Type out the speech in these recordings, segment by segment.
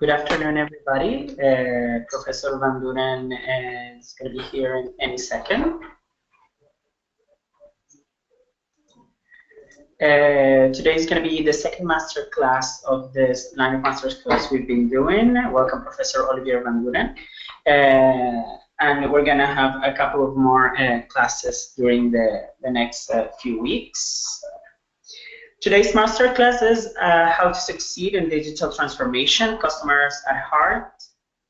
Good afternoon, everybody. Professor Van Duren is going to be here in any second. Today is going to be the second master class of this line of masterclass we've been doing. Welcome, Professor Olivier Van Duren. And we're going to have a couple of more classes during the next few weeks. Today's masterclass is how to succeed in digital transformation, customers at heart,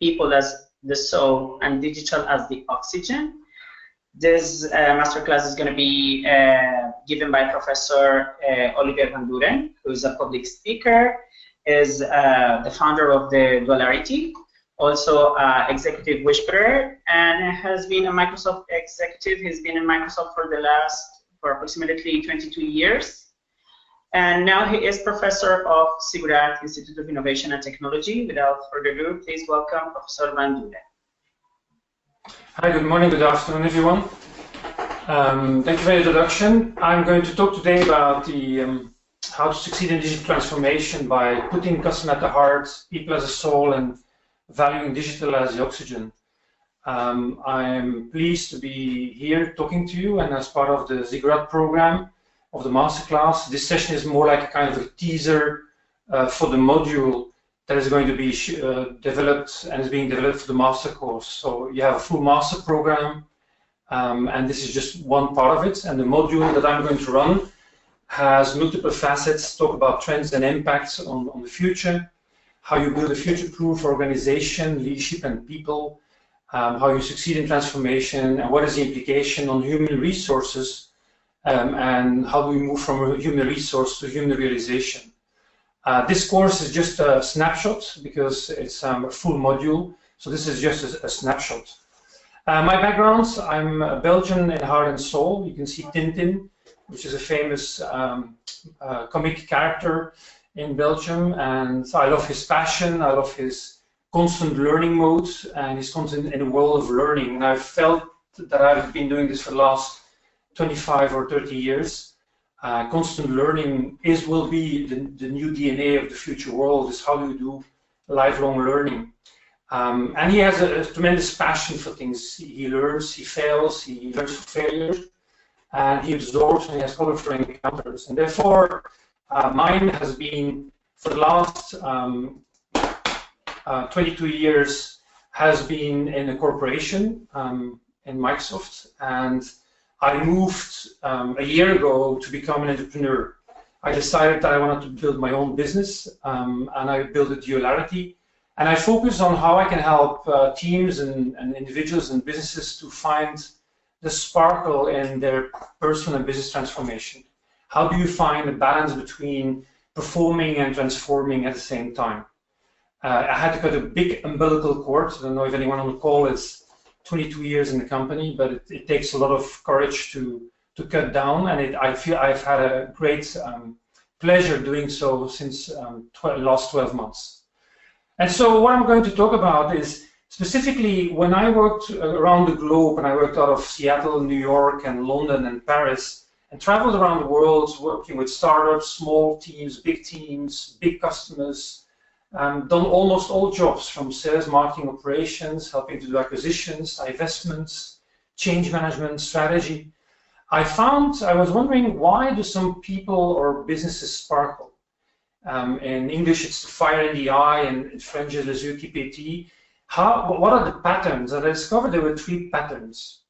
people as the soul, and digital as the oxygen. This masterclass is going to be given by Professor Olivier Van Duren, who is a public speaker, is the founder of the Duality, also executive whisperer, and has been a Microsoft executive. He's been in Microsoft for approximately 22 years. And now he is professor of Zigurate Institute of Innovation and Technology. Without further ado, please welcome Professor Van Duren. Hi, good morning, good afternoon, everyone. Thank you for the introduction. I'm going to talk today about the how to succeed in digital transformation by putting customer at the heart, people as a soul, and valuing digital as the oxygen. I'm pleased to be here talking to you, and as part of the Zigurate program of the Masterclass. This session is more like a kind of a teaser for the module that is going to be developed and is being developed for the master course. So you have a full master program, and this is just one part of it. And the module that I'm going to run has multiple facets, talk about trends and impacts on the future, how you build a future-proof organization, leadership and people, how you succeed in transformation, and what is the implication on human resources, and how do we move from a human resource to human realization. This course is just a snapshot because it's a full module, so this is just a snapshot. My background, I'm a Belgian in heart and soul. You can see Tintin, which is a famous comic character in Belgium, and I love his passion, I love his constant learning mode, and his constant in a world of learning. And I've felt that I've been doing this for the last 25 or 30 years. Constant learning will be the new DNA of the future world, is how do you do lifelong learning. And he has a tremendous passion for things. He learns, he fails, he learns from failure, and he absorbs and he has colorful encounters. And therefore, mine has been, for the last 22 years, has been in a corporation in Microsoft, and I moved a year ago to become an entrepreneur. I decided that I wanted to build my own business, and I built a Duality. And I focus on how I can help teams and individuals and businesses to find the sparkle in their personal and business transformation. How do you find a balance between performing and transforming at the same time? I had to cut a big umbilical cord. I don't know if anyone on the call is 22 years in the company, but it takes a lot of courage to cut down, and I feel I've had a great pleasure doing so since last 12 months. And so what I'm going to talk about is specifically when I worked around the globe, and I worked out of Seattle, New York, and London, and Paris, and traveled around the world working with startups, small teams, big customers, done almost all jobs from sales, marketing, operations, helping to do acquisitions, divestments, change management, strategy. I was wondering, why do some people or businesses sparkle? In English, it's the fire in the eye, and in French, it's les yeux qui pétillent. What are the patterns? And I discovered there were 3 patterns.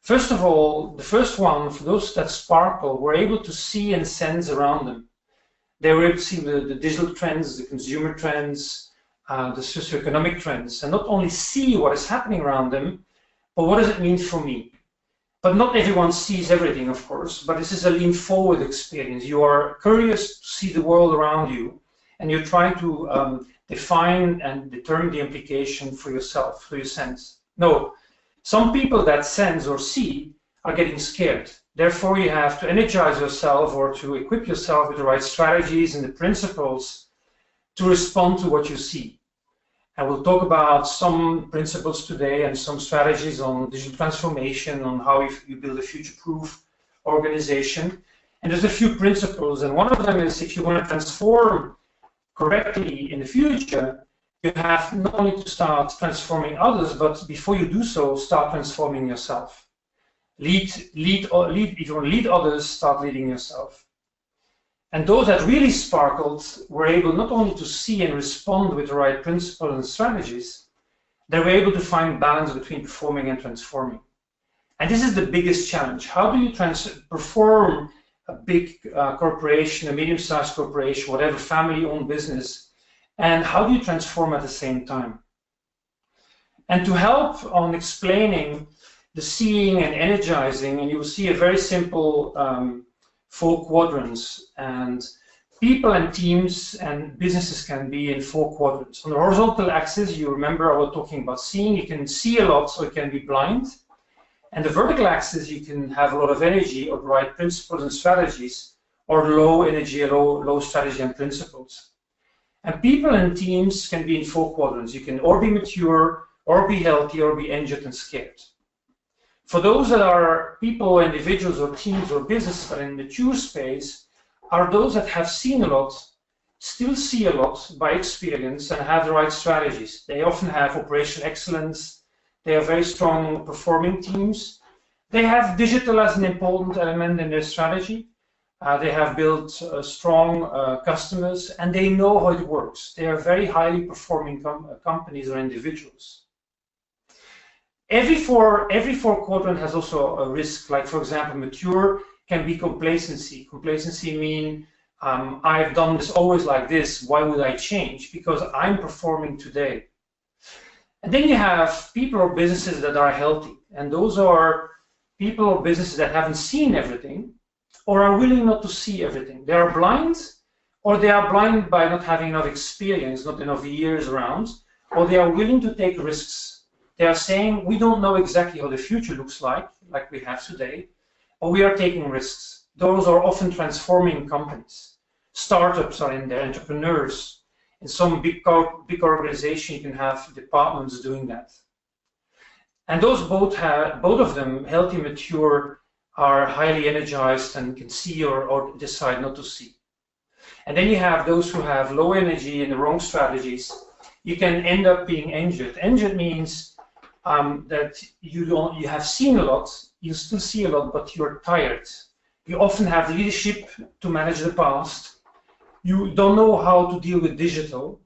First of all, the first one, for those that sparkle, were able to see and sense around them. They were able to see the digital trends, the consumer trends, the socioeconomic trends, and not only see what is happening around them, but what does it mean for me? But not everyone sees everything, of course, but this is a lean forward experience. You are curious to see the world around you, and you're trying to define and determine the implication for yourself, for your sense. No, some people that sense or see are getting scared. Therefore, you have to energize yourself or to equip yourself with the right strategies and the principles to respond to what you see. And we'll talk about some principles today and some strategies on digital transformation, on how you build a future-proof organization. And there's a few principles, and one of them is if you want to transform correctly in the future, have not only to start transforming others, but before you do so, start transforming yourself. If you want to lead others, start leading yourself. And those that really sparkled were able not only to see and respond with the right principles and strategies, they were able to find balance between performing and transforming. And this is the biggest challenge. How do you perform a big corporation, a medium-sized corporation, whatever, family-owned business, and how do you transform at the same time? And to help on explaining the seeing and energizing, and you will see a very simple 4 quadrants, and people and teams and businesses can be in 4 quadrants. On the horizontal axis, you remember I was talking about seeing. You can see a lot, so you can be blind. And the vertical axis, you can have a lot of energy or the right principles and strategies, or low energy, low strategy and principles. And people and teams can be in 4 quadrants. You can or be mature, or be healthy, or be injured and scared. For those that are people, individuals, or teams, or businesses that are in mature space, are those that have seen a lot, still see a lot by experience, and have the right strategies. They often have operational excellence. They are very strong performing teams. They have digital as an important element in their strategy. They have built strong customers, and they know how it works. They are very highly performing companies or individuals. Every four quadrant has also a risk. Like, for example, mature can be complacency. Complacency means I've done this always like this. Why would I change? Because I'm performing today. And then you have people or businesses that are healthy, and those are people or businesses that haven't seen everything, or are willing not to see everything. They are blind, or they are blind by not having enough experience, not enough years around, or they are willing to take risks. They are saying, we don't know exactly how the future looks like we have today, but we are taking risks. Those are often transforming companies. Startups are in there, entrepreneurs. In some big organization, you can have departments doing that. And those both of them, healthy, mature, are highly energized and can see or decide not to see. And then you have those who have low energy and the wrong strategies. You can end up being injured. Injured means that you have seen a lot, you still see a lot, but you're tired. You often have leadership to manage the past. You don't know how to deal with digital,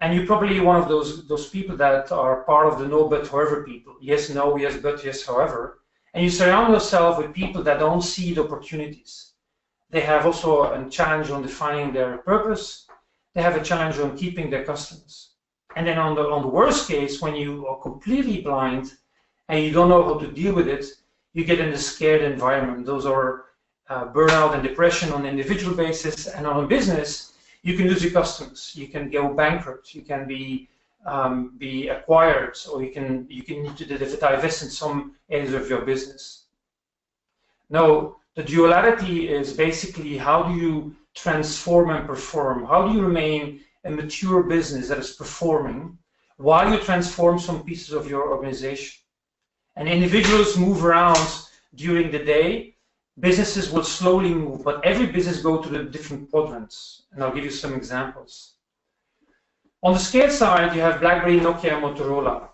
and you're probably one of those people that are part of the no but however people. Yes, no, yes, but, yes, however. And you surround yourself with people that don't see the opportunities. They have also a challenge on defining their purpose. They have a challenge on keeping their customers. And then on the worst case, when you are completely blind and you don't know how to deal with it, you get in a scared environment. Those are burnout and depression on an individual basis, and on a business, you can lose your customers. You can go bankrupt. You can be acquired, or you can need to divest in some areas of your business. Now, the duality is basically how do you transform and perform? How do you remain a mature business that is performing while you transform some pieces of your organization? And individuals move around during the day. Businesses will slowly move, but every business goes to the different quadrants. And I'll give you some examples. On the scale side, you have BlackBerry, Nokia, and Motorola.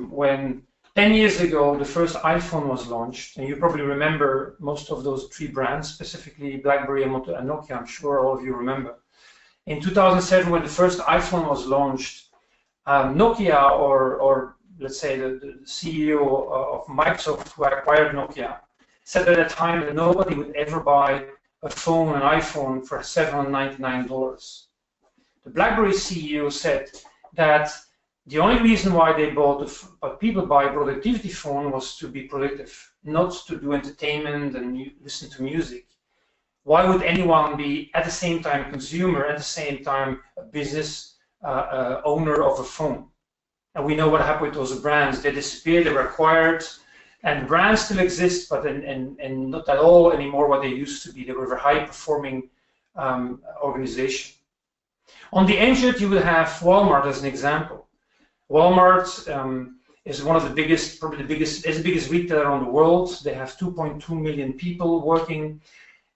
When 10 years ago, the first iPhone was launched, and you probably remember most of those 3 brands, specifically BlackBerry and Nokia, I'm sure all of you remember. In 2007, when the first iPhone was launched, Nokia, or let's say the CEO of Microsoft, who acquired Nokia, said at the time that nobody would ever buy a phone, an iPhone, for $799. The BlackBerry CEO said that the only reason why they people buy a productivity phone was to be productive, not to do entertainment and listen to music. Why would anyone be at the same time a consumer, at the same time a business owner of a phone? And we know what happened with those brands. They disappeared, they were acquired, and brands still exist, but and not at all anymore what they used to be. They were a high-performing organization. On the engine, you will have Walmart as an example. Walmart is one of the biggest, probably the biggest retailer in the world. They have 2.2 million people working.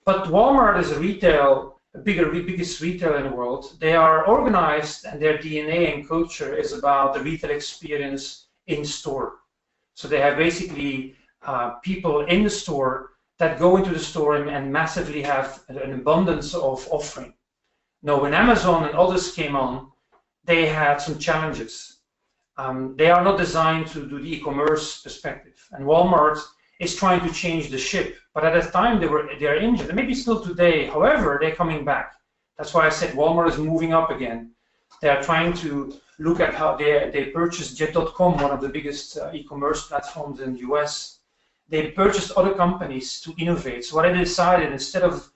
But Walmart as a retail biggest retailer in the world. They are organized, and their DNA and culture is about the retail experience in store. So they have basically people in the store that go into the store and massively have an abundance of offering. Now, when Amazon and others came on, they had some challenges. They are not designed to do the e-commerce perspective, and Walmart is trying to change the ship. But at that time, they are injured, and maybe still today. However, they're coming back. That's why I said Walmart is moving up again. They are trying to look at how they purchased Jet.com, one of the biggest e-commerce platforms in the US. They purchased other companies to innovate. So what they decided, instead of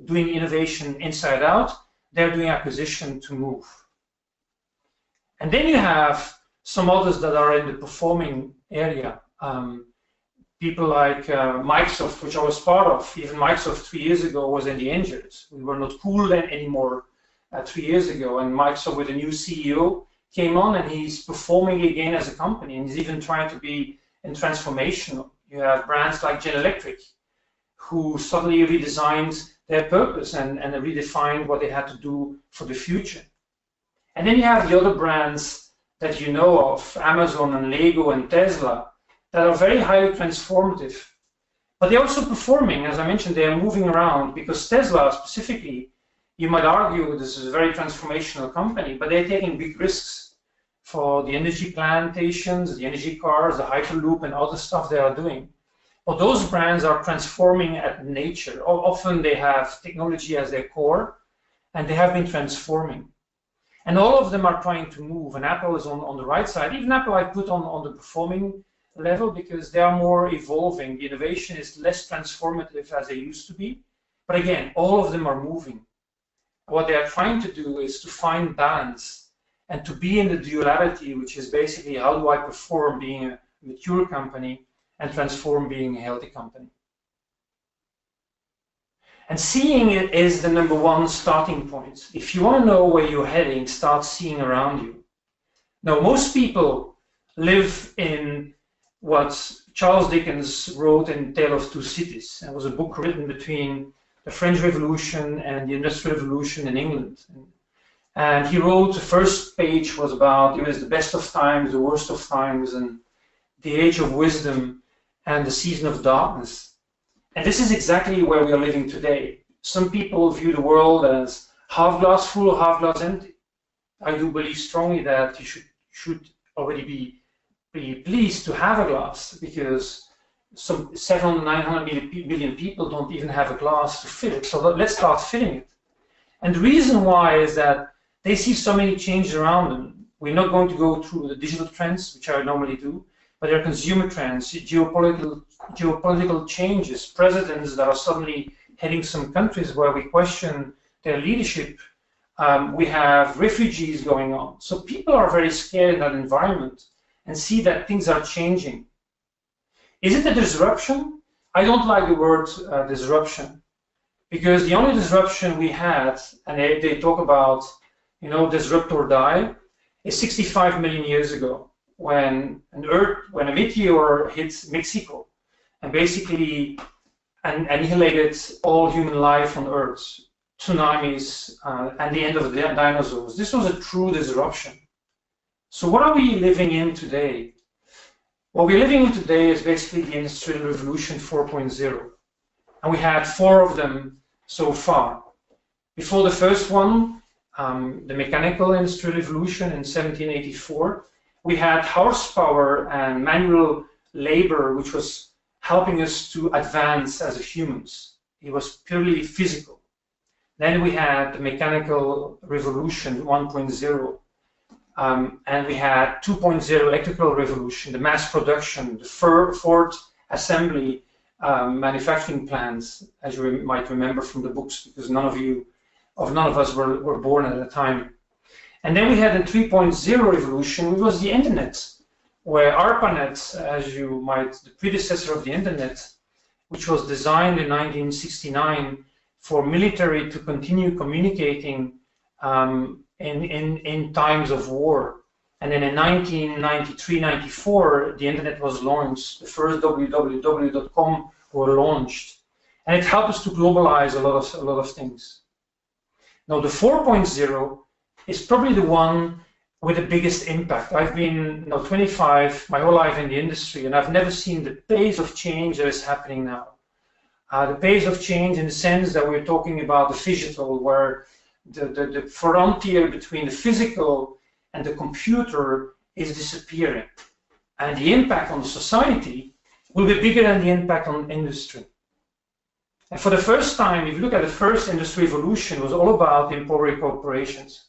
doing innovation inside out, they're doing acquisition to move. And then you have some others that are in the performing area. People like Microsoft, which I was part of. Even Microsoft 3 years ago was in the injured. We were not cool then anymore 3 years ago. And Microsoft, with a new CEO, came on, and he's performing again as a company. And he's even trying to be in transformational. You have brands like General Electric, who suddenly redesigned their purpose and redefined what they had to do for the future. And then you have the other brands that you know of, Amazon and Lego and Tesla, that are very highly transformative. But they're also performing, as I mentioned, they are moving around, because Tesla specifically, you might argue this is a very transformational company, but they're taking big risks for the energy plantations, the energy cars, the Hyperloop, and other stuff they are doing. But those brands are transforming at nature. Often they have technology as their core, and they have been transforming. And all of them are trying to move, and Apple is on the right side. Even Apple I put on the performing level, because they are more evolving. The innovation is less transformative as they used to be. But again, all of them are moving. What they are trying to do is to find balance and to be in the duality, which is basically, how do I perform being a mature company and transform being a healthy company. And seeing it is the #1 starting point. If you want to know where you're heading, start seeing around you. Now, most people live in what Charles Dickens wrote in Tale of Two Cities. It was a book written between the French Revolution and the Industrial Revolution in England. And he wrote, the first page was about, it was the best of times, the worst of times, and the age of wisdom and the season of darkness. And this is exactly where we are living today. Some people view the world as half glass full or half glass empty. I do believe strongly that you should already be pleased to have a glass, because some 700, 900 million people don't even have a glass to fill it. So let's start filling it. And the reason why is that they see so many changes around them. We're not going to go through the digital trends, which I normally do, but there are consumer trends, geopolitical changes, presidents that are suddenly heading some countries where we question their leadership. We have refugees going on. So people are very scared in that environment and see that things are changing. Is it a disruption? I don't like the word disruption, because the only disruption we had, and they talk about, you know, disrupt or die, is 65 million years ago, when a meteor hit Mexico and basically annihilated all human life on Earth, tsunamis, and the end of the dinosaurs. This was a true disruption. So what are we living in today? What we're living in today is basically the Industrial Revolution 4.0. And we had 4 of them so far. Before the first one, the Mechanical Industrial Revolution in 1784, we had horsepower and manual labor, which was helping us to advance as humans. It was purely physical. Then we had the Mechanical Revolution 1.0. And we had 2.0 electrical revolution, the mass production, the Ford assembly manufacturing plants, as you might remember from the books, because none of us were born at the time. And then we had the 3.0 revolution, which was the internet, where ARPANET, the predecessor of the internet, which was designed in 1969 for military to continue communicating in times of war. And then in 1993-94, the internet was launched. The first www.com were launched, and it helped us to globalize a lot of things. Now the 4.0 is probably the one with the biggest impact. I've been 25 my whole life in the industry, and I've never seen the pace of change that is happening now. The pace of change in the sense that we're talking about the phygital, where the frontier between the physical and the computer is disappearing. And the impact on the society will be bigger than the impact on industry. And for the first time, if you look at the first industry revolution, it was all about empowering corporations.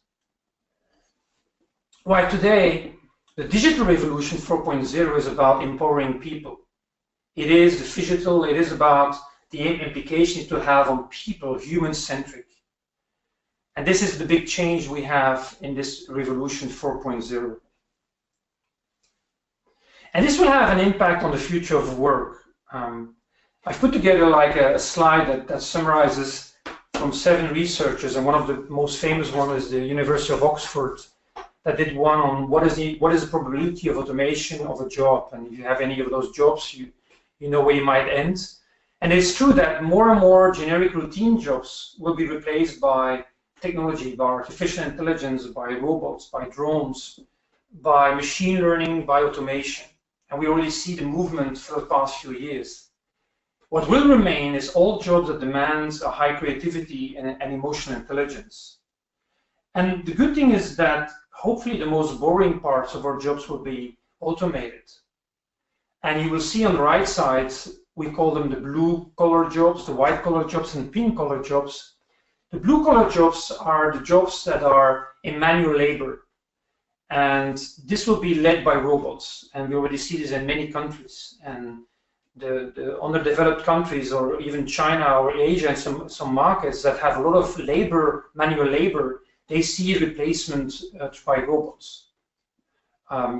While today, the digital revolution 4.0 is about empowering people. It is the phygital, it is about the implications to have on people, human-centric. And this is the big change we have in this revolution 4.0. And this will have an impact on the future of work. I've put together like a slide that summarizes from 7 researchers, and one of the most famous ones is the University of Oxford, that did one on what is the probability of automation of a job, and if you have any of those jobs, you know where you might end. And it's true that more and more generic routine jobs will be replaced by technology, by artificial intelligence, by robots, by drones, by machine learning, by automation. And we already see the movement for the past few years. What will remain is all jobs that demand a high creativity and emotional intelligence. And the good thing is that hopefully the most boring parts of our jobs will be automated. And you will see on the right side, we call them the blue-collar jobs, the white-collar jobs, and the pink-collar jobs. The blue-collar jobs are the jobs that are in manual labor. And this will be led by robots. And we already see this in many countries. And the underdeveloped countries, or even China or Asia, and some markets that have a lot of labor, manual labor, they see replacement by robots.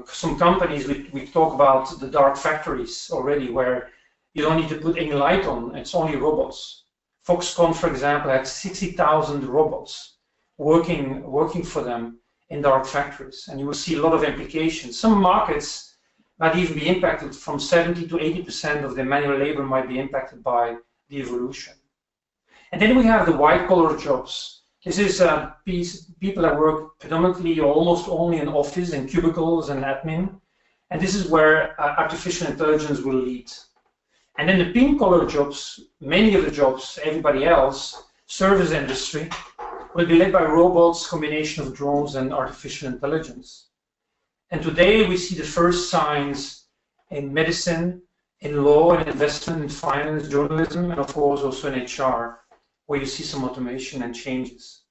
Some companies, we talk about the dark factories already, where you don't need to put any light on, it's only robots. Foxconn, for example, had 60,000 robots working for them in dark factories, and you will see a lot of implications. Some markets might even be impacted from 70 to 80% of the manual labor might be impacted by the evolution. And then we have the white-collar jobs. This is people that work predominantly or almost only in office and cubicles and admin, and this is where artificial intelligence will lead. And then the pink-collar jobs, many of the jobs, everybody else, service industry, will be led by robots, combination of drones and artificial intelligence. And today we see the first signs in medicine, in law and investment, in finance, journalism, and of course also in HR, where you see some automation and changes.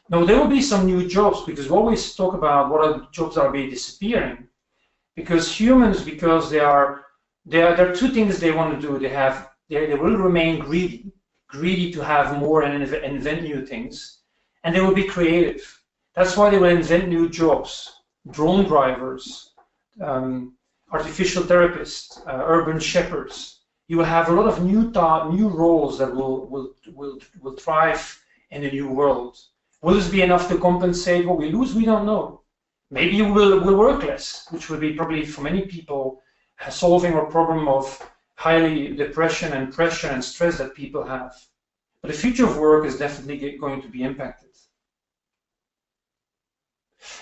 Now there will be some new jobs, because we always talk about what are jobs that are being disappearing. Because humans, because there are 2 things they want to do. They will remain greedy to have more and invent new things, and they will be creative. That's why they will invent new jobs, drone drivers, artificial therapists, urban shepherds. You will have a lot of new roles that will thrive in the new world. Will this be enough to compensate what we lose? We don't know. Maybe you will work less, which will be probably for many people solving a problem of highly depression and pressure and stress that people have. But the future of work is definitely going to be impacted.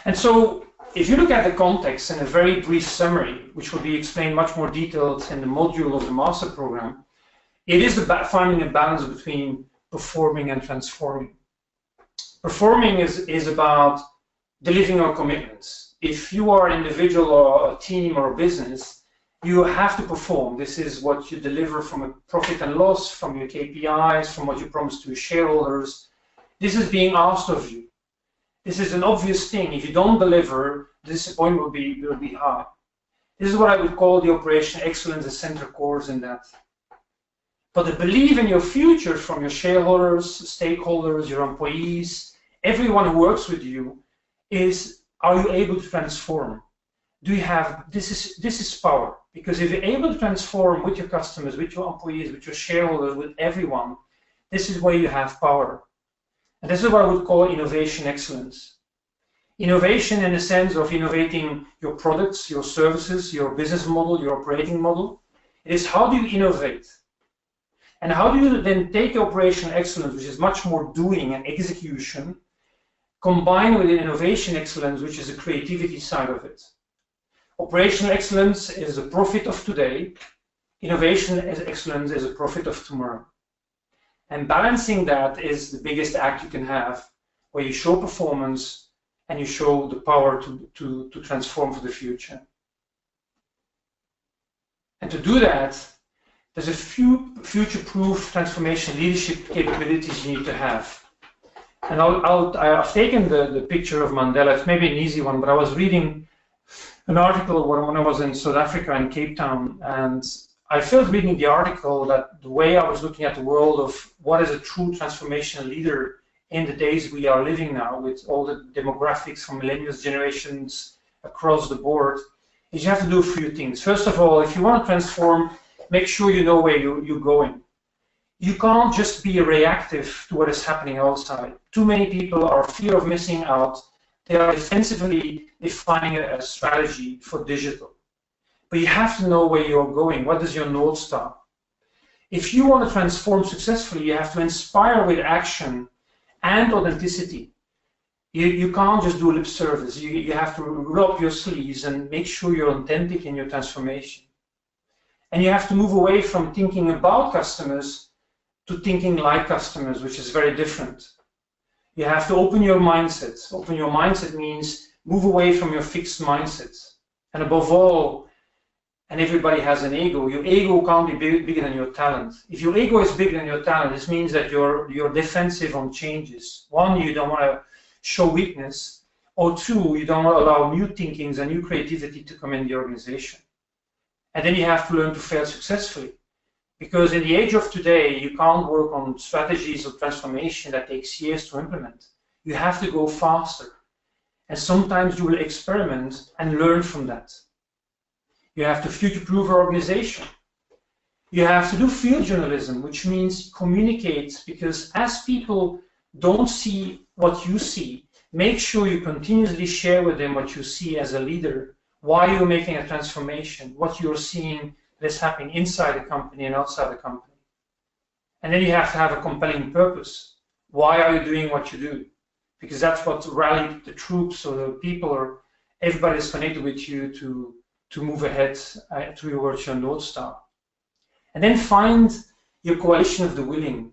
And so, if you look at the context in a very brief summary, which will be explained much more detailed in the module of the master program, it is about finding a balance between performing and transforming. Performing is about delivering our commitments. If you are an individual or a team or a business, you have to perform. This is what you deliver from a profit and loss, from your KPIs, from what you promise to your shareholders. This is being asked of you. This is an obvious thing. If you don't deliver, the disappointment will be high. This is what I would call the operational excellence, the center course in that. But the belief in your future from your shareholders, stakeholders, your employees, everyone who works with you is, are you able to transform? Do you have, this is power. Because if you're able to transform with your customers, with your employees, with your shareholders, with everyone, this is where you have power. And this is what I would call innovation excellence. Innovation in the sense of innovating your products, your services, your business model, your operating model. It is how do you innovate? And how do you then take operational excellence, which is much more doing and execution, combined with innovation excellence, which is the creativity side of it? Operational excellence is a profit of today. Innovation excellence is a profit of tomorrow. And balancing that is the biggest act you can have, where you show performance and you show the power to transform for the future. And to do that, there's a few future-proof transformation leadership capabilities you need to have. And I've taken the picture of Mandela. It's maybe an easy one, but I was reading an article when I was in South Africa in Cape Town, and I felt reading the article that the way I was looking at the world of what is a true transformational leader in the days we are living now, with all the demographics from millennials, generations across the board, is you have to do a few things. First of all, if you want to transform, make sure you know where you're going. You can't just be reactive to what is happening outside. Too many people are fear of missing out. They are defensively defining a strategy for digital. But you have to know where you're going. What is your North Star? If you want to transform successfully, you have to inspire with action and authenticity. You can't just do lip service. You have to roll up your sleeves and make sure you're authentic in your transformation. And you have to move away from thinking about customers to thinking like customers, which is very different. You have to open your mindset. Open your mindset means move away from your fixed mindset. And above all, and everybody has an ego, your ego can't be bigger than your talent. If your ego is bigger than your talent, this means that you're defensive on changes. One, you don't want to show weakness, or two, you don't want to allow new thinkings and new creativity to come in the organization. And then you have to learn to fail successfully. Because in the age of today, you can't work on strategies of transformation that takes years to implement. You have to go faster. And sometimes you will experiment and learn from that. You have to future-proof your organization. You have to do field journalism, which means communicate, because as people don't see what you see, make sure you continuously share with them what you see as a leader, why you're making a transformation, what you're seeing that's happening inside the company and outside the company. And then you have to have a compelling purpose. Why are you doing what you do? Because that's what rallied the troops or the people or everybody is connected with you to move ahead towards your North Star. And then find your coalition of the willing.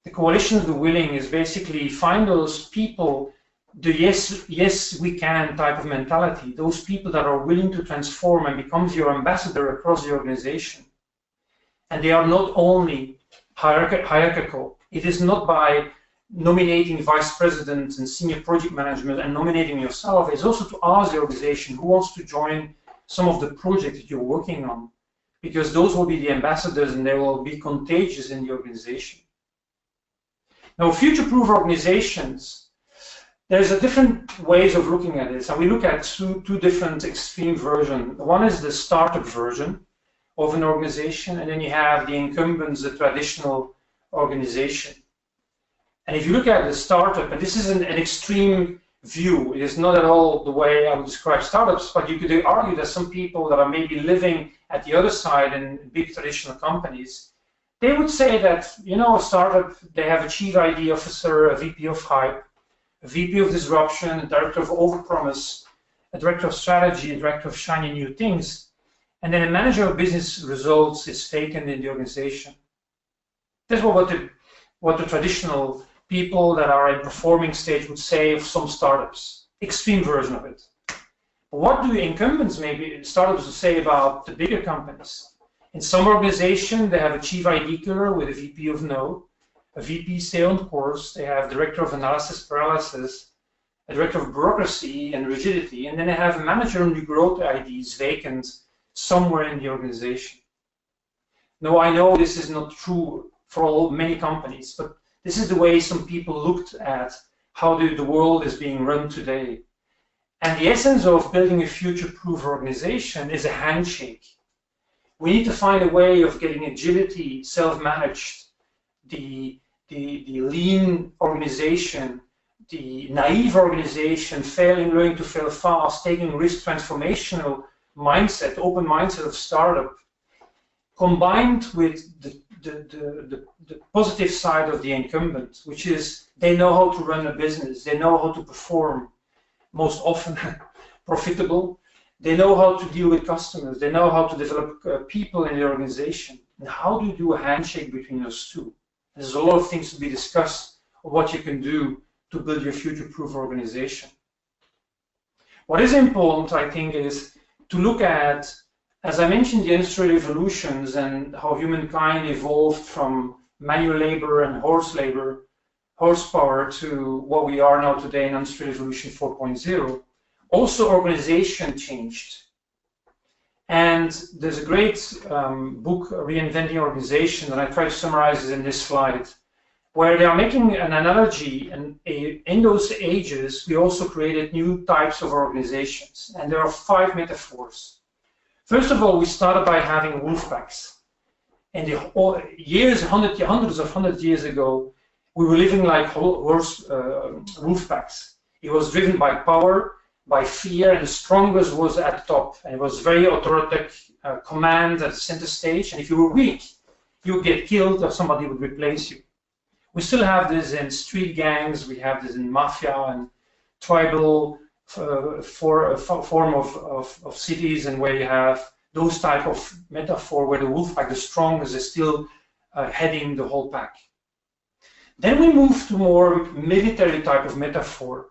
The coalition of the willing is basically find those people, the yes we can type of mentality, those people that are willing to transform and becomes your ambassador across the organization. And they are not only hierarchical. It is not by nominating vice presidents and senior project management and nominating yourself. It's also to ask the organization who wants to join some of the projects that you're working on, because those will be the ambassadors and they will be contagious in the organization. Now, future-proof organizations, there's a different ways of looking at this, and we look at two different extreme versions. One is the startup version of an organization, and then you have the incumbents, the traditional organization. And if you look at the startup, and this is an extreme view, it is not at all the way I would describe startups, but you could argue that some people that are maybe living at the other side in big traditional companies, they would say that, you know, a startup, they have a chief ID officer, a VP of hype, a VP of disruption, a director of overpromise, a director of strategy, a director of shiny new things, and then a manager of business results is vacant in the organization. That's what the traditional people that are in performing stage would say of some startups. Extreme version of it. What do incumbents, maybe startups, would say about the bigger companies? In some organization, they have a chief ID killer with a VP of no, a VP stay on course, they have director of analysis paralysis, a director of bureaucracy and rigidity, and then they have a manager of new growth IDs vacant somewhere in the organization. Now, I know this is not true for many companies, but this is the way some people looked at how the world is being run today. And the essence of building a future-proof organization is a handshake. We need to find a way of getting agility, self-managed, the lean organization, the naive organization, learning to fail fast, taking risk, transformational mindset, open mindset of startup, combined with the positive side of the incumbent, which is they know how to run a business, they know how to perform, most often profitable, they know how to deal with customers, they know how to develop people in the organization. And how do you do a handshake between those two? There's a lot of things to be discussed of what you can do to build your future-proof organization. What is important, I think, is to look at, as I mentioned, the industrial revolutions and how humankind evolved from manual labor and horsepower to what we are now today in Industrial Revolution 4.0. Also, organization changed. And there's a great book, Reinventing Organization, and I try to summarize it in this slide, where they are making an analogy, and in those ages, we also created new types of organizations. And there are 5 metaphors. First of all, we started by having wolf packs. And hundreds of years ago, we were living like wolf packs. It was driven by power, by fear, and the strongest was at the top. And it was very authoritative command at the center stage. And if you were weak, you would get killed or somebody would replace you. We still have this in street gangs, we have this in mafia and tribal form of cities, and where you have those type of metaphor where the wolf pack, the strongest, is still heading the whole pack. Then we move to more military type of metaphor,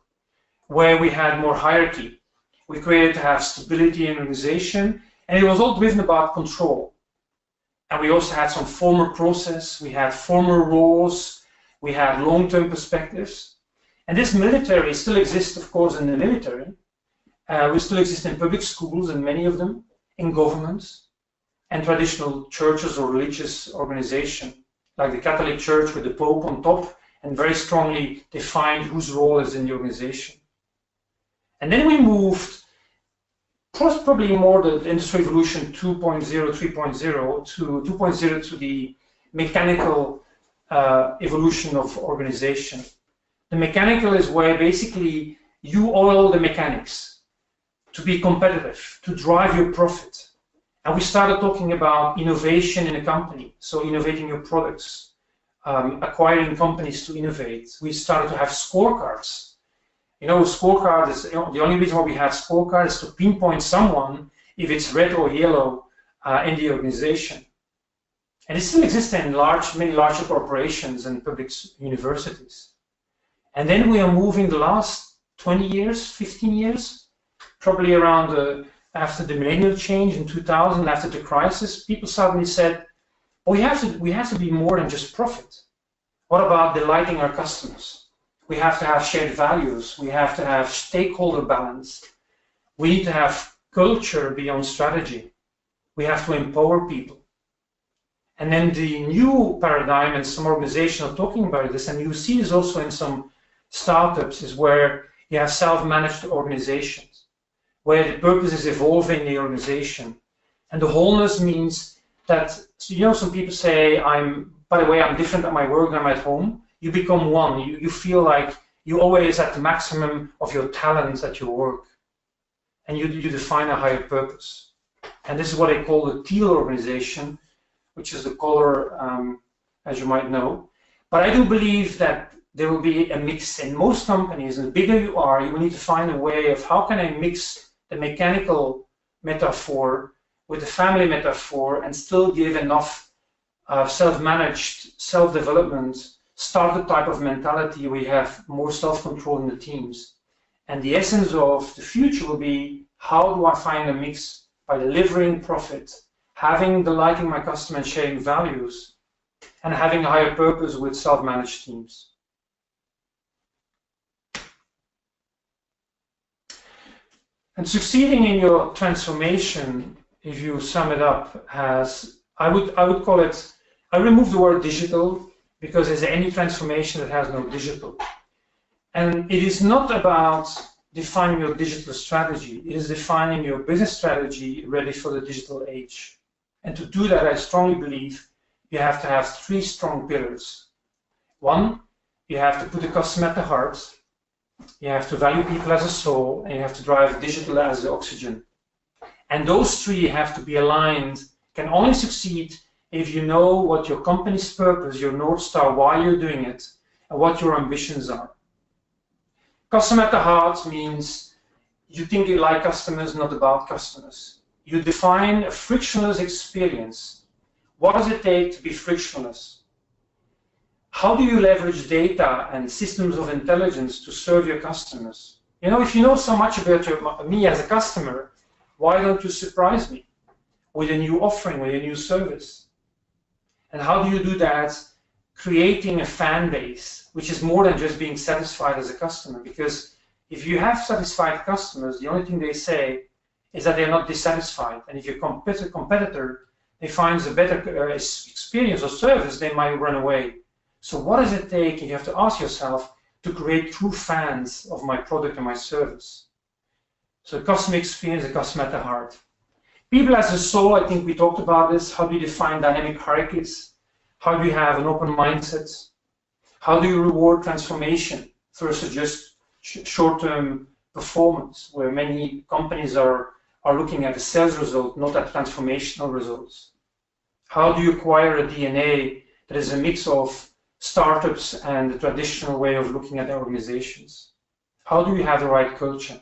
where we had more hierarchy. We created to have stability in organization, and it was all driven about control. And we also had some formal process, we had formal roles, we had long-term perspectives. And this military still exists, of course, in the military. We still exist in public schools, and many of them, in governments, and traditional churches or religious organizations, like the Catholic Church with the Pope on top, and very strongly defined whose role is in the organization. And then we moved, probably more the Industrial Revolution 2.0, 3.0 to 2.0 to the mechanical evolution of organization. The mechanical is where basically you oil the mechanics to be competitive, to drive your profit. And we started talking about innovation in a company, so innovating your products, acquiring companies to innovate. We started to have scorecards. You know, scorecard is, the only reason why we have scorecard is to pinpoint someone if it's red or yellow in the organization. And it still exists in many larger corporations and public universities. And then we are moving the last 20 years, 15 years, probably around after the millennial change in 2000, after the crisis, people suddenly said, oh, we have to be more than just profit. What about delighting our customers? We have to have shared values. We have to have stakeholder balance. We need to have culture beyond strategy. We have to empower people. And then the new paradigm, and some organizations are talking about this, and you see this also in some startups, is where you have self-managed organizations, where the purpose is evolving the organization. And the wholeness means that, so, you know, some people say, by the way, I'm different at my work than I'm at home. You become one. You feel like you're always at the maximum of your talents at your work. And you define a higher purpose. And this is what I call the teal organization, which is the color, as you might know. But I do believe that there will be a mix in most companies, and the bigger you are, you will need to find a way of how can I mix the mechanical metaphor with the family metaphor and still give enough self-managed, self-development, startup type of mentality where you have more self-control in the teams. And the essence of the future will be, how do I find a mix by delivering profit, delighting my customer and sharing values, and having a higher purpose with self-managed teams. And succeeding in your transformation, if you sum it up, I would call it, I remove the word digital, because is there any transformation that has no digital? And it is not about defining your digital strategy, it is defining your business strategy ready for the digital age. And to do that, I strongly believe you have to have 3 strong pillars. 1, you have to put the customer at the heart, you have to value people as a soul, and you have to drive digital as the oxygen. And those 3 have to be aligned, can only succeed if you know what your company's purpose, your North Star, why you're doing it, and what your ambitions are. Customer at the heart means you think you like customers, not about customers. You define a frictionless experience. What does it take to be frictionless? How do you leverage data and systems of intelligence to serve your customers? You know, if you know so much about me as a customer, why don't you surprise me with a new offering, with a new service? And how do you do that? Creating a fan base, which is more than just being satisfied as a customer. Because if you have satisfied customers, the only thing they say is that they're not dissatisfied. And if your competitor defines a better experience or service, they might run away. So what does it take, you have to ask yourself, to create true fans of my product and my service? So customer experience, the customer at the heart. People as a soul, I think we talked about this. How do you define dynamic hierarchies? How do you have an open mindset? How do you reward transformation versus just short-term performance, where many companies are looking at the sales result, not at transformational results? How do you acquire a DNA that is a mix of startups and the traditional way of looking at organizations? How do you have the right culture?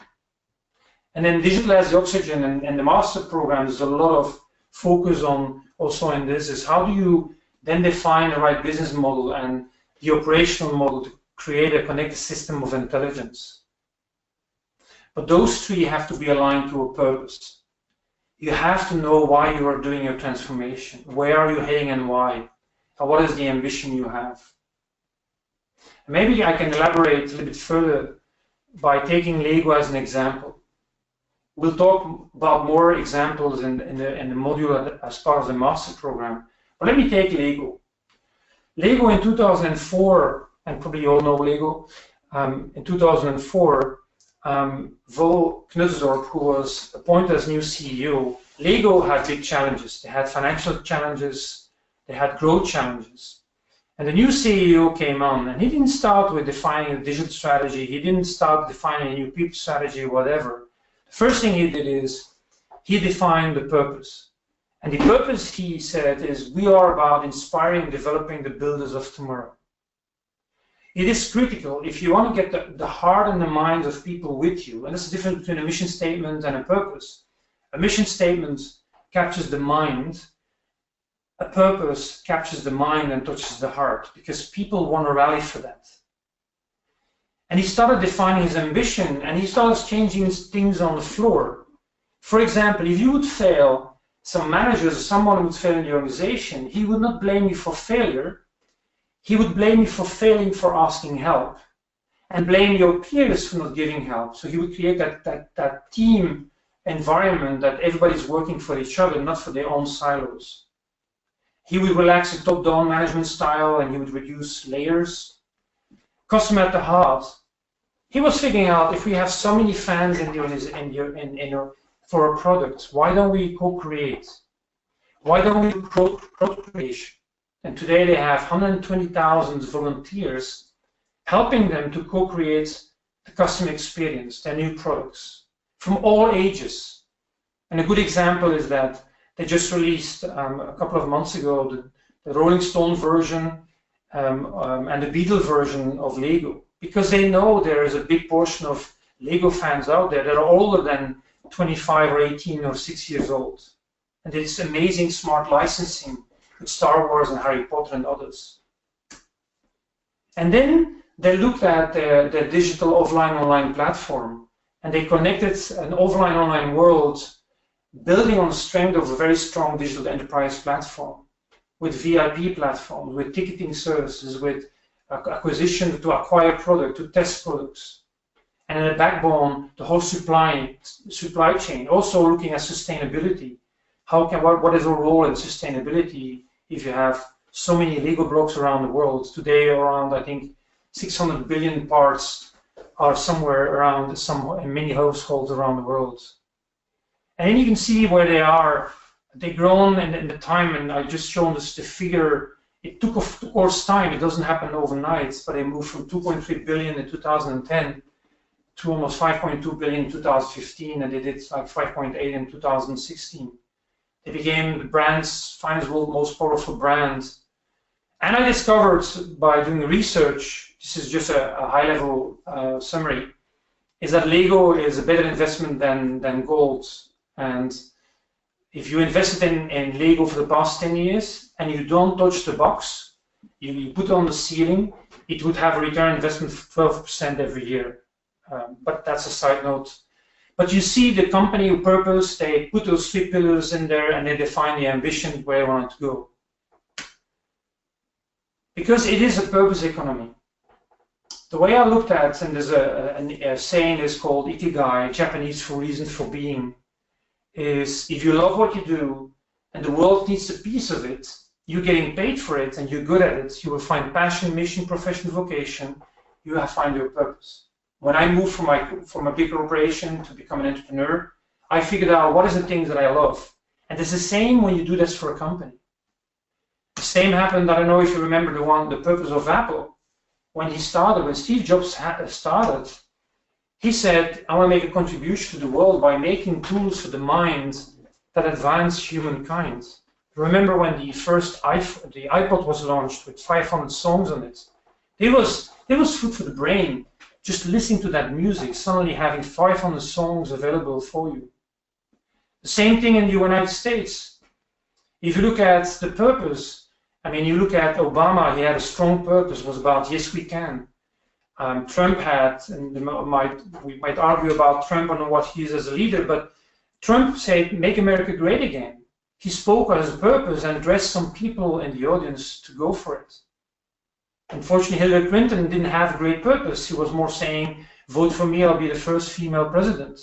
And then digital as the oxygen and the master program, there's a lot of focus on also in this, is how do you then define the right business model and the operational model to create a connected system of intelligence. But those three have to be aligned to a purpose. You have to know why you are doing your transformation. Where are you heading and why? And what is the ambition you have? And maybe I can elaborate a little bit further by taking Lego as an example. We'll talk about more examples in the module as part of the master program. But let me take Lego. Lego in 2004, and probably you all know Lego, in 2004, Vol Knutsdorp, who was appointed as new CEO, Lego had big challenges. They had financial challenges, they had growth challenges. And the new CEO came on, and he didn't start with defining a digital strategy, he didn't start defining a new people strategy or whatever. The first thing he did is, he defined the purpose. And the purpose, he said, is we are about inspiring and developing the builders of tomorrow. It is critical if you want to get the heart and the minds of people with you, and that's the difference between a mission statement and a purpose. A mission statement captures the mind, a purpose captures the mind and touches the heart, because people want to rally for that. And he started defining his ambition, and he started changing things on the floor. For example, if you would fail, some managers or someone would fail in the organization, he would not blame you for failure. He would blame you for failing for asking help, and blame your peers for not giving help. So he would create that team environment that everybody's working for each other, not for their own silos. He would relax the top-down management style, and he would reduce layers. Customer at the heart. He was figuring out, if we have so many fans for a product, why don't we co-create? Why don't we do product creation? And today they have 120,000 volunteers helping them to co-create the customer experience, their new products, from all ages. And a good example is that they just released a couple of months ago the Rolling Stone version and the Beatle version of Lego, because they know there is a big portion of Lego fans out there that are older than 25 or 18 or 6 years old. And it's amazing smart licensing with Star Wars and Harry Potter and others. And then they looked at the digital offline-online platform, and they connected an offline-online world building on the strength of a very strong digital enterprise platform, with VIP platforms, with ticketing services, with acquisition to acquire product, to test products. And in the backbone, the whole supply chain, also looking at sustainability. What is our role in sustainability if you have so many Lego blocks around the world? Today, around, I think, 600 billion parts are somewhere around in many households around the world. And then you can see where they are. They've grown in the time, and I've just shown this the figure. It took of course time. It doesn't happen overnight, but they moved from 2.3 billion in 2010 to almost 5.2 billion in 2015, and they did like 5.8 in 2016. They became the finance world's most powerful brand. And I discovered by doing research, this is just a high-level summary, is that Lego is a better investment than gold. And if you invested in Lego for the past 10 years and you don't touch the box, you put it on the ceiling, it would have a return on investment of 12% every year. But that's a side note. But you see the company purpose, they put those 3 pillars in there and they define the ambition where they want it to go. Because it is a purpose economy. The way I looked at, and there's a saying is called Ikigai, Japanese for reason for being, is if you love what you do and the world needs a piece of it, you're getting paid for it and you're good at it, you will find passion, mission, profession, vocation, you will find your purpose. When I moved from a big corporation to become an entrepreneur, I figured out what is the things that I love. And it's the same when you do this for a company. The same happened, I don't know if you remember the purpose of Apple. When Steve Jobs started, he said, I want to make a contribution to the world by making tools for the mind that advance humankind. Remember when the first the iPod was launched with 500 songs on it? It was food for the brain. Just listening to that music, suddenly having 500 songs available for you. The same thing in the United States. If you look at the purpose, I mean, you look at Obama, he had a strong purpose, it was about yes, we can. Trump had, and we might argue about Trump and what he is as a leader, but Trump said, make America great again. He spoke as a purpose and addressed some people in the audience to go for it. Unfortunately, Hillary Clinton didn't have a great purpose. He was more saying, vote for me, I'll be the first female president.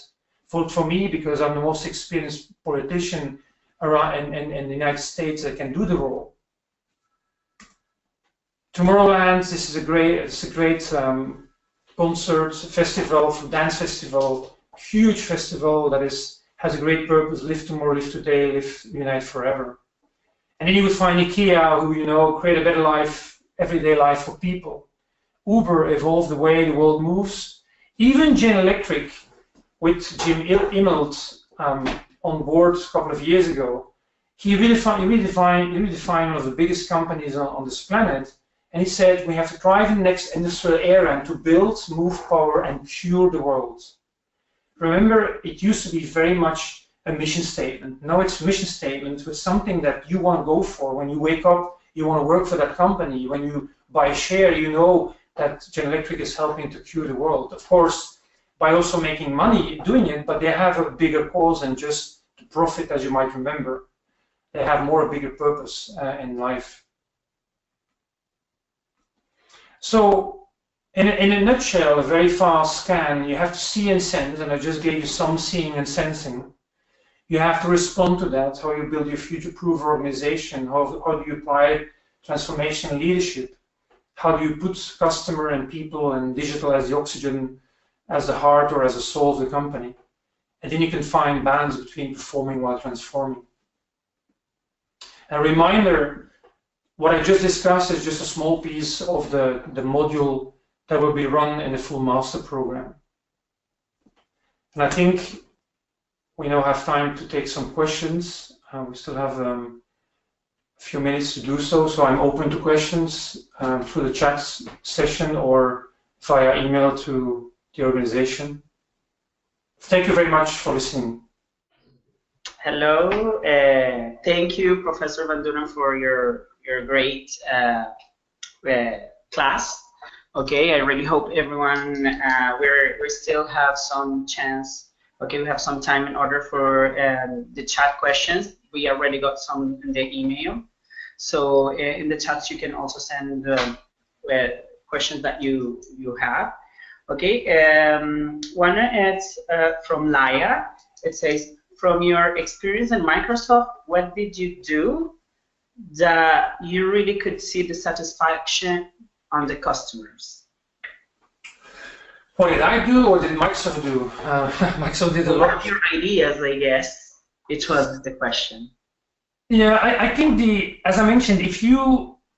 Vote for me because I'm the most experienced politician around in the United States that can do the role. Tomorrowland, this is a great concert, festival, dance festival, huge festival that has a great purpose, live tomorrow, live today, live, unite forever. And then you would find IKEA, who you know, create a better life, everyday life for people. Uber evolved the way the world moves. Even General Electric, with Jim Immelt on board a couple of years ago, he redefined one of the biggest companies on this planet. And he said, we have to thrive in the next industrial era and to build, move power, and cure the world. Remember, it used to be very much a mission statement. Now it's a mission statement with something that you want to go for. When you wake up, you want to work for that company. When you buy a share, you know that General Electric is helping to cure the world. Of course, by also making money doing it, but they have a bigger cause than just to profit, as you might remember. They have more a bigger purpose in life. So, in a nutshell, a very fast scan, you have to see and sense, and I just gave you some seeing and sensing. You have to respond to that, how you build your future-proof organization, how do you apply transformation and leadership, how do you put customer and people and digital as the oxygen, as the heart or as the soul of the company. And then you can find balance between performing while transforming. A reminder, what I just discussed is just a small piece of the module that will be run in the full master program. And I think we now have time to take some questions. We still have a few minutes to do so, so I'm open to questions through the chat session or via email to the organization. Thank you very much for listening. Hello, thank you, Professor Van Duren, for your great class. Okay, I really hope everyone, we still have some chance. Okay, we have some time in order for the chat questions. We already got some in the email. So in the chats, you can also send the questions that you have. Okay, one is from Laya. It says, from your experience in Microsoft, what did you do that you really could see the satisfaction on the customers? What did I do or did Microsoft do? Microsoft did a lot. What are your ideas, I guess, it was the question. Yeah, I think as I mentioned,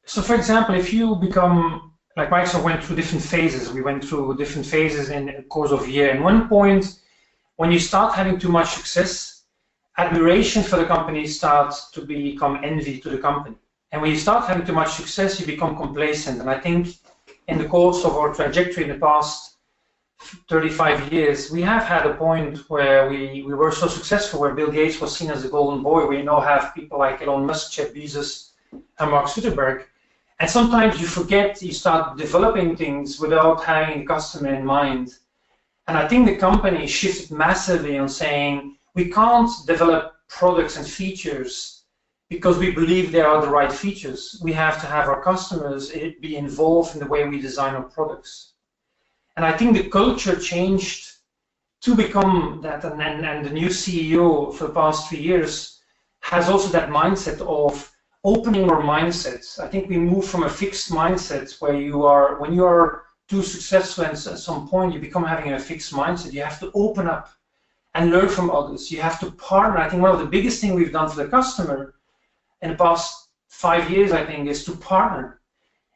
so for example, if you become, like Microsoft went through different phases, we went through different phases in the course of a year. And one point, when you start having too much success, admiration for the company starts to become envy to the company. And when you start having too much success, you become complacent. And I think in the course of our trajectory in the past 35 years, we have had a point where we were so successful, where Bill Gates was seen as the golden boy. We now have people like Elon Musk, Jeff Bezos, and Mark Zuckerberg. And sometimes you forget, you start developing things without having the customer in mind. And I think the company shifted massively on saying, we can't develop products and features because we believe they are the right features. We have to have our customers be involved in the way we design our products. And I think the culture changed to become that, and the new CEO for the past 3 years has also that mindset of opening our mindsets. I think we move from a fixed mindset where when you are too successful at some point, you become having a fixed mindset. You have to open up and learn from others. You have to partner. I think one of the biggest things we've done for the customer in the past 5 years, I think, is to partner.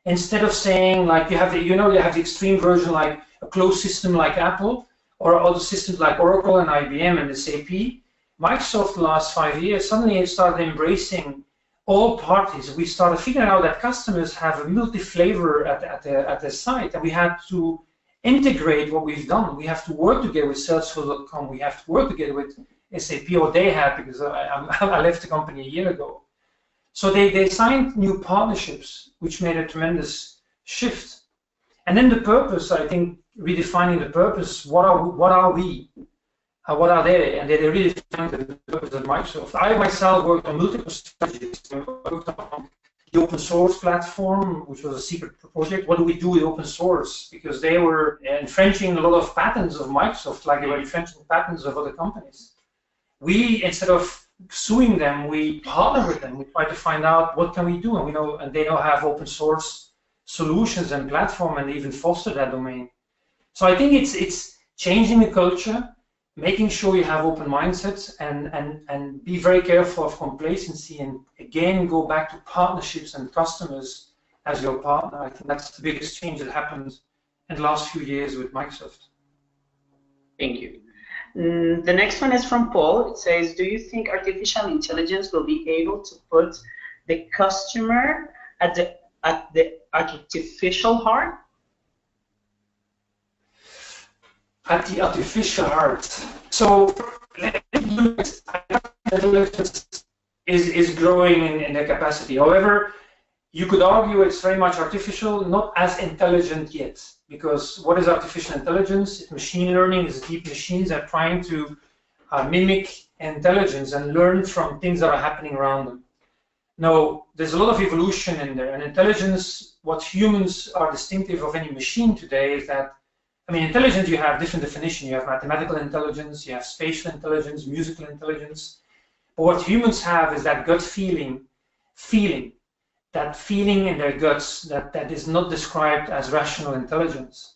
Instead of saying, like, you have the extreme version, like a closed system like Apple, or other systems like Oracle and IBM and SAP. Microsoft, the last 5 years, suddenly started embracing all parties. We started figuring out that customers have a multi-flavor at the site, and we had to integrate what we've done. We have to work together with Salesforce.com. We have to work together with SAP, or they had, because I left the company a year ago. So they signed new partnerships, which made a tremendous shift. And then the purpose, I think, redefining the purpose. What are we? What are they? And they really defined the purpose of Microsoft. I myself worked on multiple strategies. I worked on the open source platform, which was a secret project. What do we do with open source? Because they were infringing a lot of patents of Microsoft, like they were infringing patents of other companies. We, instead of suing them, we partner with them. We try to find out what can we do, and they now have open source solutions and platform, and even foster that domain. So I think it's changing the culture, making sure you have open mindsets, and be very careful of complacency, and again go back to partnerships and customers as your partner. I think that's the biggest change that happened in the last few years with Microsoft. Thank you. The next one is from Paul. It says, do you think artificial intelligence will be able to put the customer at the artificial heart? At the artificial heart. So intelligence is growing in the capacity. However, you could argue it's very much artificial, not as intelligent yet. Because what is artificial intelligence? It's machine learning. It's deep machines that are trying to mimic intelligence and learn from things that are happening around them. Now, there's a lot of evolution in there. And intelligence, what humans are distinctive of any machine today is that, intelligence, you have different definitions. You have mathematical intelligence, you have spatial intelligence, musical intelligence. But what humans have is that gut feeling, that feeling in their guts that is not described as rational intelligence.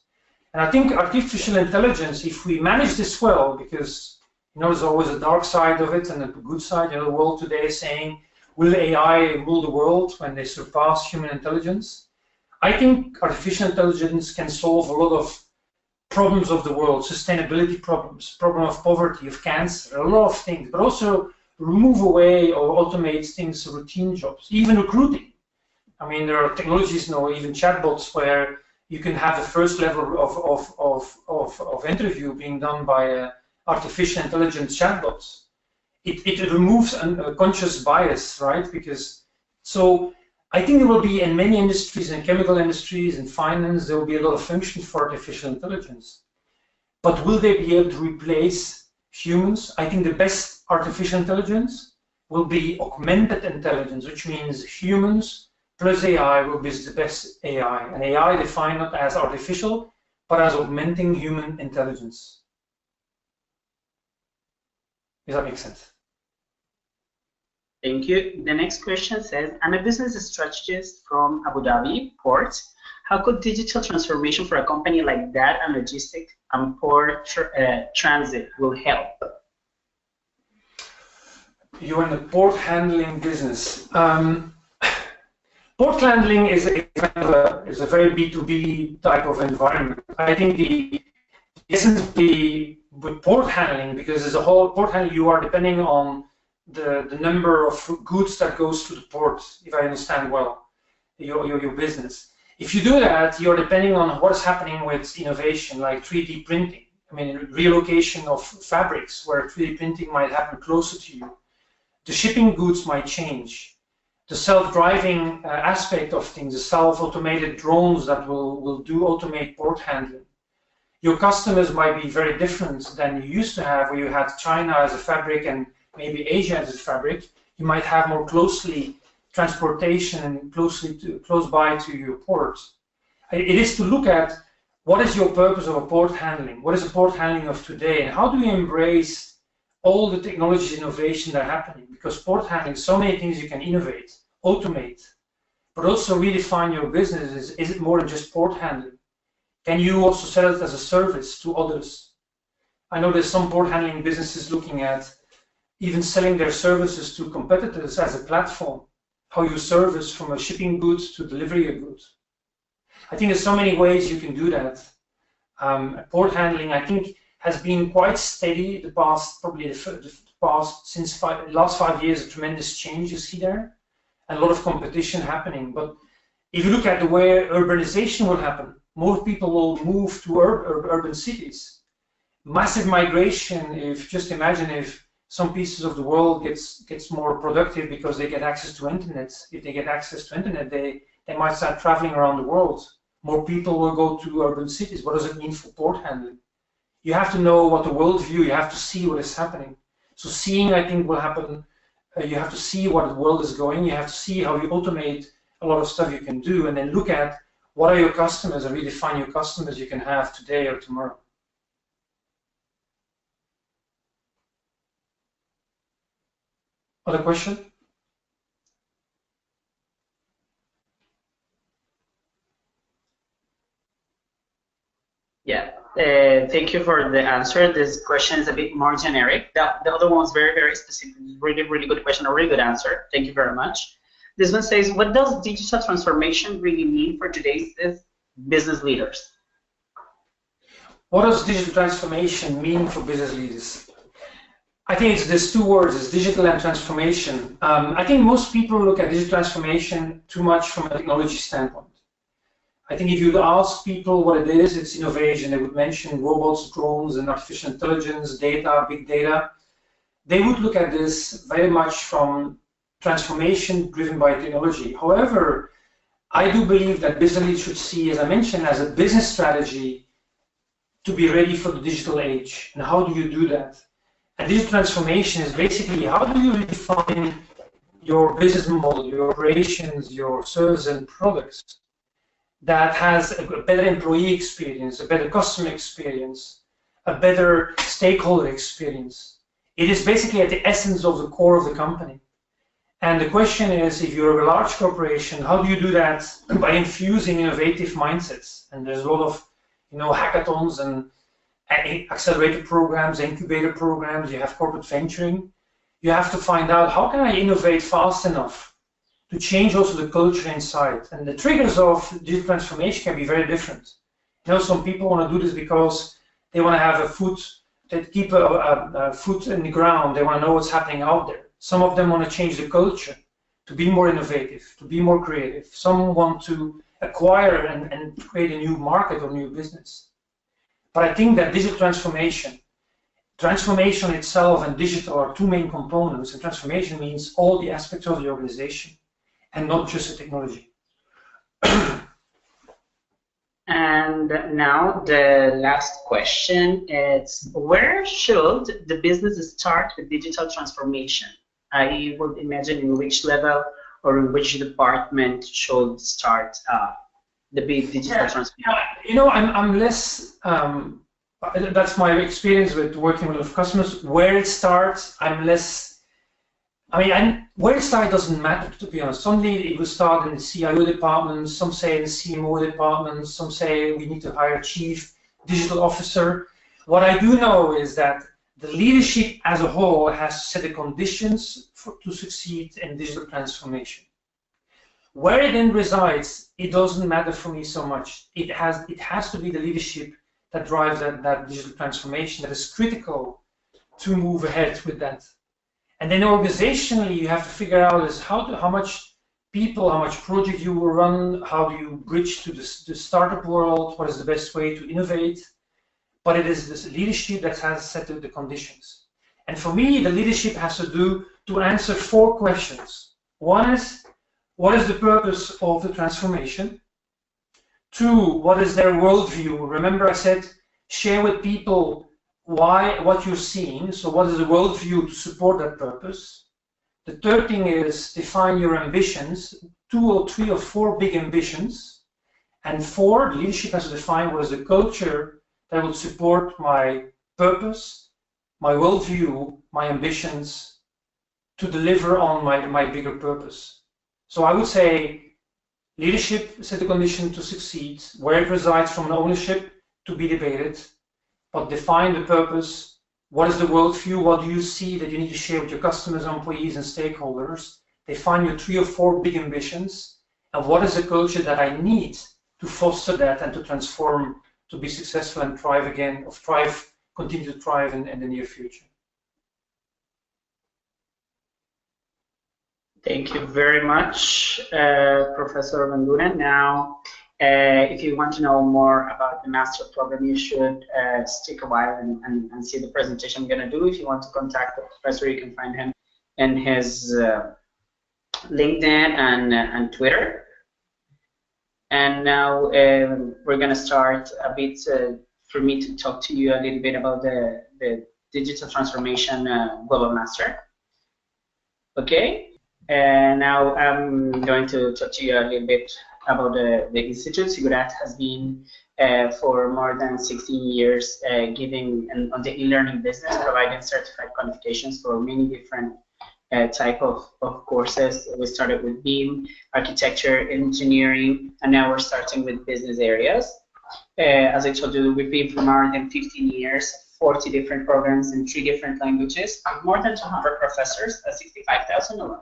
And I think artificial intelligence, if we manage this well, because there's always a dark side of it and a good side. The world today is saying, will AI rule the world when they surpass human intelligence? I think artificial intelligence can solve a lot of problems of the world, sustainability problems, problem of poverty, of cancer, a lot of things, but also remove away or automate things, routine jobs, even recruiting. There are technologies now, even chatbots, where you can have the first level of interview being done by artificial intelligence chatbots. It removes a conscious bias, right? So I think there will be, in many industries, in chemical industries, in finance, there will be a lot of function for artificial intelligence. But will they be able to replace humans? I think the best artificial intelligence will be augmented intelligence, which means humans plus AI will be the best AI. And AI defined not as artificial, but as augmenting human intelligence. Does that make sense? Thank you. The next question says, I'm a business strategist from Abu Dhabi Port. How could digital transformation for a company like that and logistics and port transit will help? You're in the port handling business. Port handling is a very B2B type of environment. I think the essence with port handling, because as a whole port handling, you are depending on the number of goods that goes to the port, if I understand well, your business. If you do that, you're depending on what is happening with innovation, like 3D printing. I mean, relocation of fabrics, where 3D printing might happen closer to you. The shipping goods might change. The self-driving aspect of things, the self-automated drones that will automate port handling. Your customers might be very different than you used to have, where you had China as a fabric and maybe Asia as a fabric. You might have more closely transportation close by to your port. It is to look at what is your purpose of a port handling, what is the port handling of today, and how do you embrace all the technologies innovation that are happening? Because port handling, so many things you can innovate, automate, but also redefine your business. Is it more than just port handling? Can you also sell it as a service to others? I know there's some port handling businesses looking at even selling their services to competitors as a platform, how you service from a shipping goods to delivery of goods. I think there's so many ways you can do that. Port handling, I think, has been quite steady the past, probably the past, since the last 5 years, a tremendous change you see there, and a lot of competition happening. But if you look at the way urbanization will happen, more people will move to urban cities. Massive migration, if just imagine if some pieces of the world gets more productive because they get access to internet. If they get access to internet, they might start traveling around the world. More people will go to urban cities. What does it mean for port handling? You have to know what the world view, you have to see what is happening. So seeing, I think, will happen. You have to see what the world is going. You have to see how you automate a lot of stuff you can do, and then look at what are your customers and redefine your customers you can have today or tomorrow. Other question? Yeah, thank you for the answer. This question is a bit more generic. The other one's very, very specific. Really, really good question, a really good answer. Thank you very much. This one says, what does digital transformation really mean for today's business leaders? What does digital transformation mean for business leaders? I think there's two words, it's digital and transformation. I think most people look at digital transformation too much from a technology standpoint. I think if you'd ask people what it is, it's innovation. They would mention robots, drones, and artificial intelligence, data, big data. They would look at this very much from transformation driven by technology. However, I do believe that business leaders should see, as I mentioned, as a business strategy to be ready for the digital age. And how do you do that? And digital transformation is basically how do you redefine your business model, your operations, your services and products that has a better employee experience, a better customer experience, a better stakeholder experience. It is basically at the essence of the core of the company. And the question is, if you're a large corporation, how do you do that? By infusing innovative mindsets. And there's a lot of, hackathons and accelerator programs, incubator programs. You have corporate venturing. You have to find out, how can I innovate fast enough to change also the culture inside? And the triggers of digital transformation can be very different. Some people want to do this because they want to have a foot, they keep a foot in the ground. They want to know what's happening out there. Some of them want to change the culture to be more innovative, to be more creative. Some want to acquire and create a new market or new business. But I think that digital transformation itself and digital are two main components, and transformation means all the aspects of the organization and not just the technology. And now the last question is, where should the business start with digital transformation? I would imagine in which level or in which department should start the big digital transformation? I'm less, that's my experience with working with customers. Where it starts, I'm less, where it starts doesn't matter, to be honest. Suddenly it will start in the CIO department, some say in the CMO department, some say we need to hire a chief digital officer. What I do know is that the leadership as a whole has to set the conditions to succeed in digital transformation. Where it then resides, it doesn't matter for me so much. It has to be the leadership that drives that digital transformation that is critical to move ahead with that. And then organizationally, you have to figure out is how much people, how much project you will run, how do you bridge to the startup world, what is the best way to innovate. But it is this leadership that has set the conditions. And for me, the leadership has to answer 4 questions. One is, what is the purpose of the transformation? 2, what is their worldview? Remember I said, share with people what you're seeing. So what is the worldview to support that purpose? The third thing is define your ambitions, 2 or 3 or 4 big ambitions. And 4, leadership has to define what is the culture that will support my purpose, my worldview, my ambitions to deliver on my bigger purpose. So I would say leadership set the condition to succeed. Where it resides from an ownership to be debated, but define the purpose. What is the worldview? What do you see that you need to share with your customers, employees, and stakeholders? Define your 3 or 4 big ambitions. And what is the culture that I need to foster that and to transform to be successful and thrive again, or continue to thrive in the near future? Thank you very much, Professor Van Duren. Now, if you want to know more about the master program, you should stick a while and see the presentation I'm going to do. If you want to contact the professor, you can find him in his LinkedIn and Twitter. And now we're going to start a bit for me to talk to you a little bit about the digital transformation global master. Okay. And now I'm going to talk to you a little bit about the institute. Zigurate has been for more than 16 years giving on the e-learning business, providing certified qualifications for many different type of courses. We started with BIM, architecture, engineering, and now we're starting with business areas. As I told you, we've been for more than 15 years, 40 different programs in 3 different languages, with more than 200 professors, 65,000 alumni.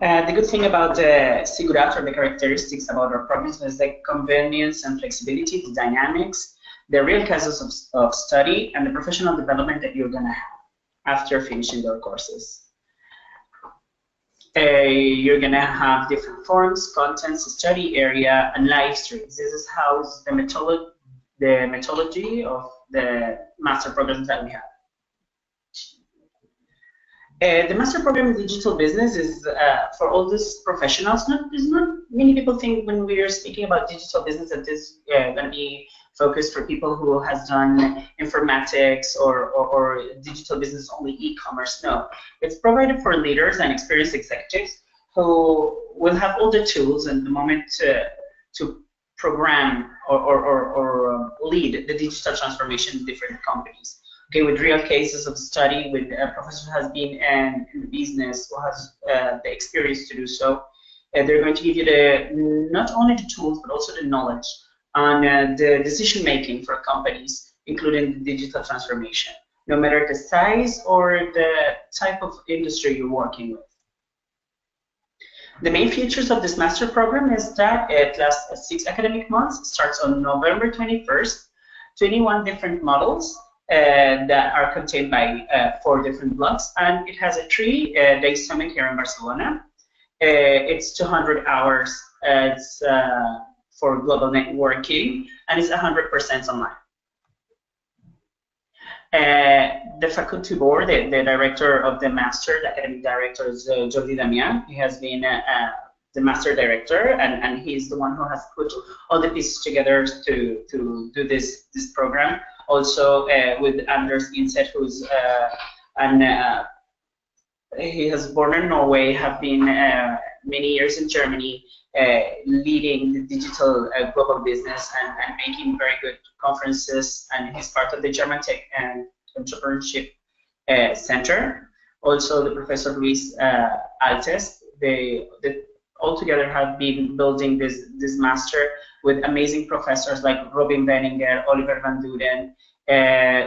The good thing about Zigurate, or the characteristics about our programs, is the convenience and flexibility, the dynamics, the real cases of study, and the professional development that you're going to have after finishing your courses. You're going to have different forms, contents, study area, and live streams. This is how the methodology of the master programs that we have. The master program in digital business is for all these professionals. There's not many people think when we are speaking about digital business that this is going to be focused for people who has done informatics or digital business, only e-commerce. No, it's provided for leaders and experienced executives who will have all the tools and the moment to program or lead the digital transformation in different companies. Okay, with real cases of study, with a professor who has been in the business, who has the experience to do so. They're going to give you not only the tools, but also the knowledge on the decision making for companies, including the digital transformation, no matter the size or the type of industry you're working with. The main features of this master program is that it lasts 6 academic months, starts on November 21st, 21 different models that are contained by 4 different blocks, and it has a 3-day summit here in Barcelona. It's 200 hours. It's for global networking, and it's 100% online. The faculty board, the director of the master, the academic director is Jordi Damian. He has been the master director, and he's the one who has put all the pieces together to do this program. Also with Anders Inset, who's he has born in Norway, have been many years in Germany, leading the digital global business and making very good conferences, and he's part of the German Tech and Entrepreneurship Center. Also, the Professor Luis Altes, they all together have been building this master with amazing professors like Robin Benninger, Oliver Van Duren,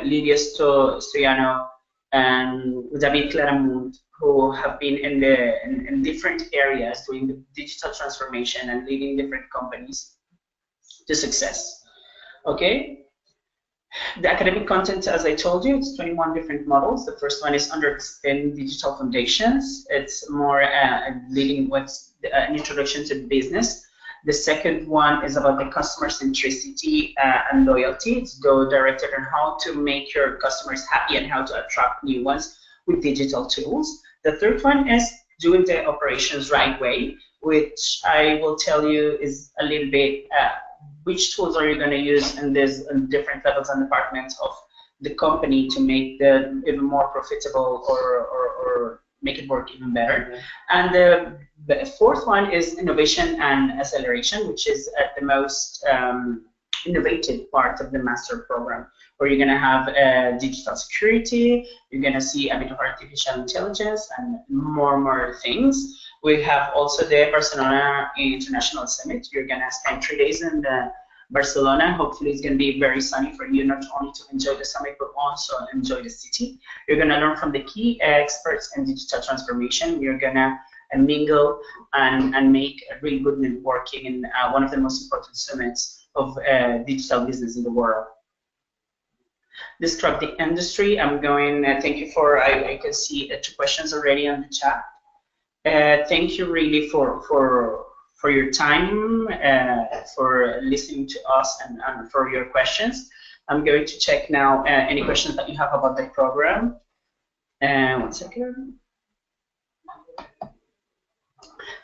Lydia Stoiano, and David Claramont, who have been in different areas doing the digital transformation and leading different companies to success. Okay. The academic content, as I told you, it's 21 different models. The first one is Understanding Digital Foundations. It's more leading with an introduction to business. The second one is about the customer centricity and loyalty. It's directed on how to make your customers happy and how to attract new ones with digital tools. The third one is doing the operations right way, which I will tell you is a little bit which tools are you going to use in these different levels and departments of the company to make them even more profitable or make it work even better. And the fourth one is innovation and acceleration, which is the most innovative part of the master program, where you're going to have digital security, you're going to see a bit of artificial intelligence and more things. We have also the Barcelona International Summit. You're going to spend 3 days in Barcelona. Hopefully it's going to be very sunny for you, not only to enjoy the summit, but also enjoy the city. You're going to learn from the key experts in digital transformation. You're going to mingle and make a really good networking in one of the most important summits of digital business in the world. Describe the industry. I'm going, thank you for, I can see 2 questions already on the chat. Thank you really for your time, for listening to us and for your questions. I'm going to check now any questions that you have about the program. 1 second.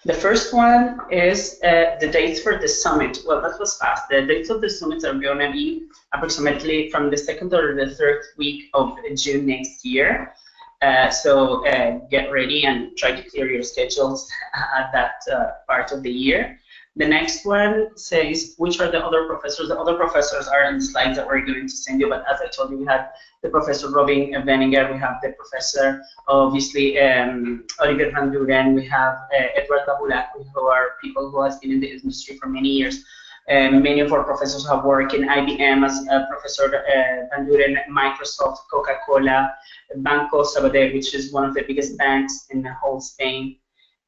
The first one is the dates for the summit. Well, that was fast. The dates of the summit are going to be approximately from the 2nd or the 3rd week of June next year. So get ready and try to clear your schedules at that part of the year. The next one says, which are the other professors? The other professors are in the slides that we're going to send you, but as I told you, we have the Professor Robin Veninger, we have the Professor, obviously, Oliver Van Duren, we have Edward Babulak, who are people who have been in the industry for many years. Many of our professors have worked in IBM as Professor Van Duren, Microsoft, Coca-Cola, Banco Sabadell, which is one of the biggest banks in the whole Spain.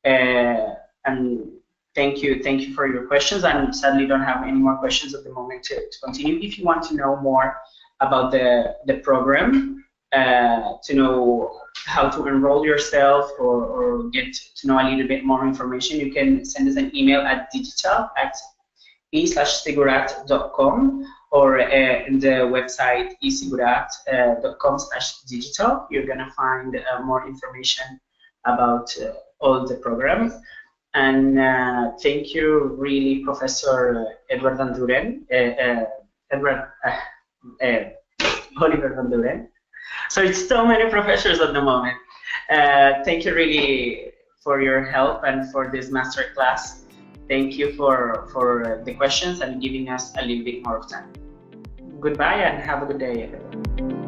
And thank you for your questions. I sadly don't have any more questions at the moment to continue. If you want to know more about the program, to know how to enroll yourself or get to know a little bit more information, you can send us an email at digital@e/zigurate.com or in the website ezigurate.com/digital. You're going to find more information about all the programs. And thank you, really, Professor Edward Van Duren, Oliver Van Duren. So it's so many professors at the moment. Thank you really for your help and for this masterclass. Thank you for the questions and giving us a little bit more of time. Goodbye and have a good day, everyone.